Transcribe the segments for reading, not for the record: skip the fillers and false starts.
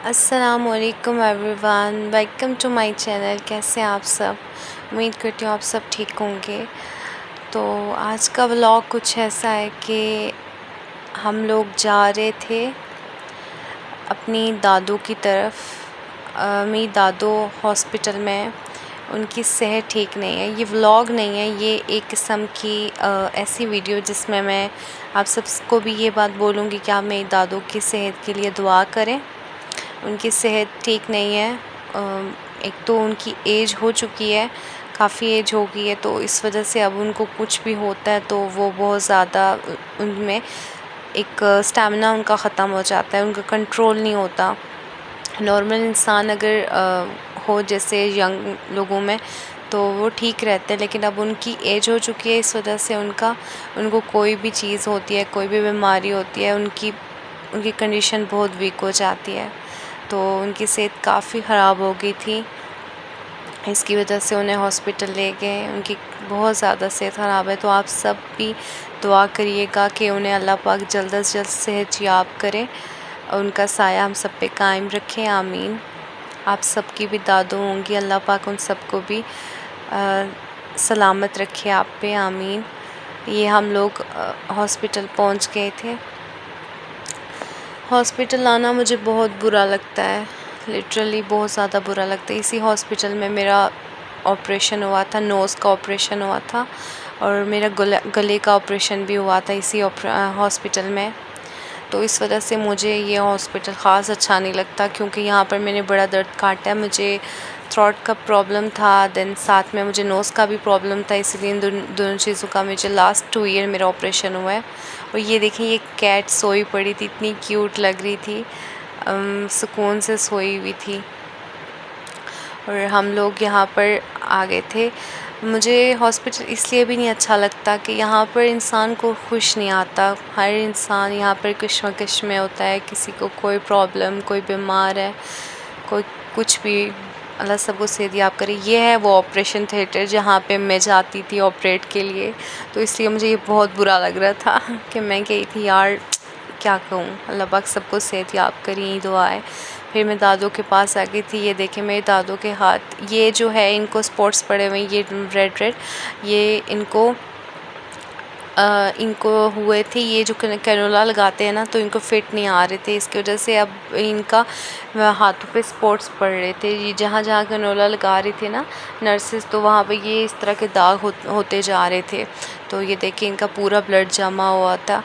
السلام علیکم everyone, welcome to my channel. کیسے ہیں آپ سب؟ امید کرتی ہوں آپ سب ٹھیک ہوں گے۔ تو آج کا ولاگ کچھ ایسا ہے کہ ہم لوگ جا رہے تھے اپنی دادو کی طرف۔ میری دادو ہاسپٹل میں، ان کی صحت ٹھیک نہیں ہے۔ یہ ولاگ نہیں ہے، یہ ایک قسم کی ایسی ویڈیو جس میں آپ سب کو بھی یہ بات بولوں گی کہ آپ میری دادو کی صحت کے لیے دعا کریں۔ ان کی صحت ٹھیک نہیں ہے، ایک تو ان کی ایج ہو چکی ہے، کافی ایج ہو گئی ہے، تو اس وجہ سے اب ان کو کچھ بھی ہوتا ہے تو وہ بہت زیادہ ان میں ایک اسٹیمنا ان کا ختم ہو جاتا ہے، ان کا کنٹرول نہیں ہوتا۔ نارمل انسان اگر ہو جیسے ینگ لوگوں میں تو وہ ٹھیک رہتے ہیں، لیکن اب ان کی ایج ہو چکی ہے، اس وجہ سے ان کو کوئی بھی چیز ہوتی ہے، کوئی بھی بیماری ہوتی ہے، ان کی کنڈیشن بہت ویک ہو جاتی ہے۔ تو ان کی صحت کافی خراب ہو گئی تھی، اس کی وجہ سے انہیں ہاسپٹل لے گئے۔ ان کی بہت زیادہ صحت خراب ہے، تو آپ سب بھی دعا کریے گا کہ انہیں اللہ پاک جلد از جلد صحت یاب کرے، ان کا سایہ ہم سب پہ قائم رکھے، آمین۔ آپ سب کی بھی دادو ہوں گی، اللہ پاک ان سب کو بھی سلامت رکھے آپ پہ، آمین۔ یہ ہم لوگ ہاسپٹل پہنچ گئے تھے۔ ہاسپٹل آنا مجھے بہت برا لگتا ہے، لٹرلی بہت زیادہ برا لگتا ہے۔ اسی ہاسپٹل میں میرا آپریشن ہوا تھا، نوز کا آپریشن ہوا تھا، اور میرا گلے کا آپریشن بھی ہوا تھا اسی ہاسپٹل میں۔ تو اس وجہ سے مجھے یہ ہاسپٹل خاص اچھا نہیں لگتا، کیونکہ یہاں پر میں نے بڑا درد کاٹا ہے۔ مجھے تھروٹ کا پرابلم تھا، دین ساتھ میں مجھے نوز کا بھی پرابلم تھا، اسی لیے ان دونوں چیزوں کا مجھے لاسٹ 2 ایئر میرا آپریشن ہوا ہے۔ اور یہ دیکھیں، یہ کیٹ سوئی پڑی تھی، اتنی کیوٹ لگ رہی تھی، سکون سے سوئی ہوئی تھی۔ اور ہم لوگ یہاں پر آ گئے تھے۔ مجھے ہاسپٹل اس لیے بھی نہیں اچھا لگتا کہ یہاں پر انسان کو خوش نہیں آتا، ہر انسان یہاں پر کشمکش میں ہوتا ہے، کسی کو کوئی پرابلم، کوئی بیمار ہے، کوئی کچھ بھی، اللہ سب کو صحت یاب کرے۔ یہ ہے وہ آپریشن تھیٹر جہاں پہ میں جاتی تھی آپریٹ کے لیے، تو اس لیے مجھے یہ بہت برا لگ رہا تھا کہ میں گئی تھی، یار کیا کہوں، اللہ پاک سب کو صحت یاب کریں، یہ دعا ہے۔ پھر میں دادو کے پاس آ گئی تھی۔ یہ دیکھیں میرے دادو کے ہاتھ، یہ جو ہے ان کو اسپاٹس پڑے ہوئے ہیں، یہ ریڈ یہ ان کو ہوئے تھے، یہ جو کینولا لگاتے ہیں نا، تو ان کو فٹ نہیں آ رہے تھے، اس کی وجہ سے اب ان کا ہاتھوں پہ اسپاٹس پڑ رہے تھے۔ یہ جہاں جہاں کینولا لگا رہی تھی نا نرسز، تو وہاں پہ یہ اس طرح کے داغ ہوتے جا رہے تھے۔ تو یہ دیکھیں ان کا پورا بلڈ جمع ہوا تھا۔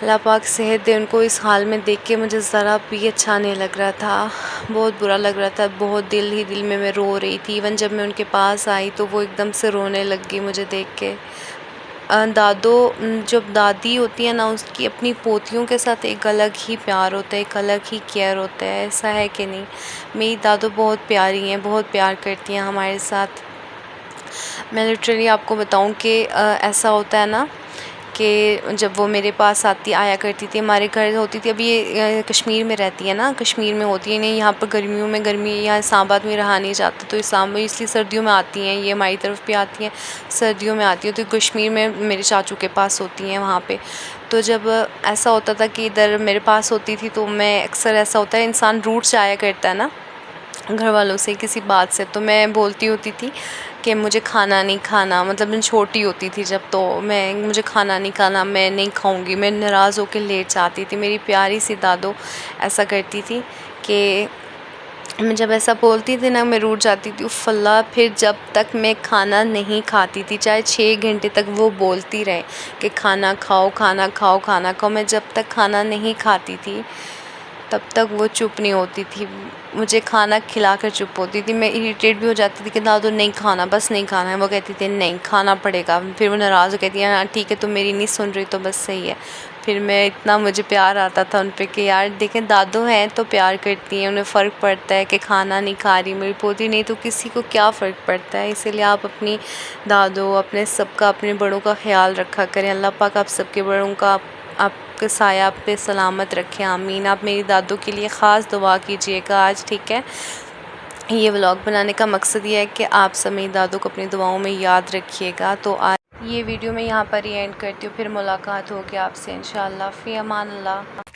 اللہ پاک صحت دے ان کو۔ اس حال میں دیکھ کے مجھے ذرا بھی اچھا نہیں لگ رہا تھا، بہت برا لگ رہا تھا، بہت دل میں رو رہی تھی۔ ایون جب میں ان کے پاس آئی تو وہ ایک دم سے رونے لگ گئی مجھے دیکھ کے۔ جب دادی ہوتی ہے نا، اس کی اپنی پوتیوں کے ساتھ ایک الگ ہی پیار ہوتا ہے، ایک الگ ہی کیئر ہوتا ہے، ایسا ہے کہ نہیں؟ میری دادو بہت پیاری ہیں، بہت پیار کرتی ہیں ہمارے ساتھ۔ میں لٹرلی آپ کو بتاؤں کہ ایسا ہوتا ہے نا کہ جب وہ میرے پاس آیا کرتی تھی، ہمارے گھر ہوتی تھی، اب یہ کشمیر میں رہتی ہے نا، کشمیر میں ہوتی ہے، نہیں یہاں پر گرمیوں میں یہاں اسلام آباد میں رہا نہیں جاتا، تو اسلام میں اس لیے سردیوں میں آتی ہیں، یہ ہماری طرف بھی آتی ہیں، سردیوں میں آتی ہیں، تو کشمیر میں میرے چاچو کے پاس ہوتی ہیں وہاں پہ۔ تو جب ایسا ہوتا تھا کہ ادھر میرے پاس ہوتی تھی، تو میں اکثر ایسا ہوتا ہے انسان روٹ جایا کرتا ہے نا گھر والوں سے کسی بات سے، تو میں بولتی ہوتی تھی کہ مجھے کھانا نہیں کھانا، مطلب میں چھوٹی ہوتی تھی جب، تو مجھے کھانا نہیں کھانا، میں نہیں کھاؤں گی، میں ناراض ہو کے لیٹ جاتی تھی۔ میری پیاری سی دادو ایسا کرتی تھی کہ میں جب ایسا بولتی تھی نا، میں روٹ جاتی تھی، اف اللہ، پھر جب تک میں کھانا نہیں کھاتی تھی، چاہے 6 گھنٹے تک وہ بولتی رہے کہ کھانا کھاؤ کھانا کھاؤ کھانا کھاؤ، میں جب تک کھانا نہیں کھاتی تھی تب تک وہ چپ نہیں ہوتی تھی، مجھے کھانا کھلا کر چپ ہوتی تھی۔ میں اریٹیٹ بھی ہو جاتی تھی کہ دادو نہیں کھانا، بس نہیں کھانا ہے، وہ کہتی تھی نہیں کھانا پڑے گا، پھر وہ ناراض ہو کہتی ہے ٹھیک ہے، تم میری نہیں سن رہی تو بس صحیح ہے۔ پھر مجھے پیار آتا تھا ان پہ کہ یار دیکھیں دادو ہیں تو پیار کرتی ہیں، انہیں فرق پڑتا ہے کہ کھانا نہیں کھا رہی میری پوتی، نہیں تو کسی کو کیا فرق پڑتا ہے۔ اسی لیے آپ اپنی دادو، اپنے سب کا، اپنے بڑوں کا خیال رکھا کریں، اللہ پاک آپ سب کے بڑوں کا، آپ کا سایہ آپ پہ سلامت رکھے، آمین۔ آپ میری دادو کے لیے خاص دعا کیجیے گا آج، ٹھیک ہے؟ یہ ولاگ بنانے کا مقصد یہ ہے کہ آپ سب میری دادو کو اپنی دعاؤں میں یاد رکھیے گا۔ تو آج یہ ویڈیو میں یہاں پر ہی اینڈ کرتی ہوں، پھر ملاقات ہوگی آپ سے انشاءاللہ، فی امان اللہ۔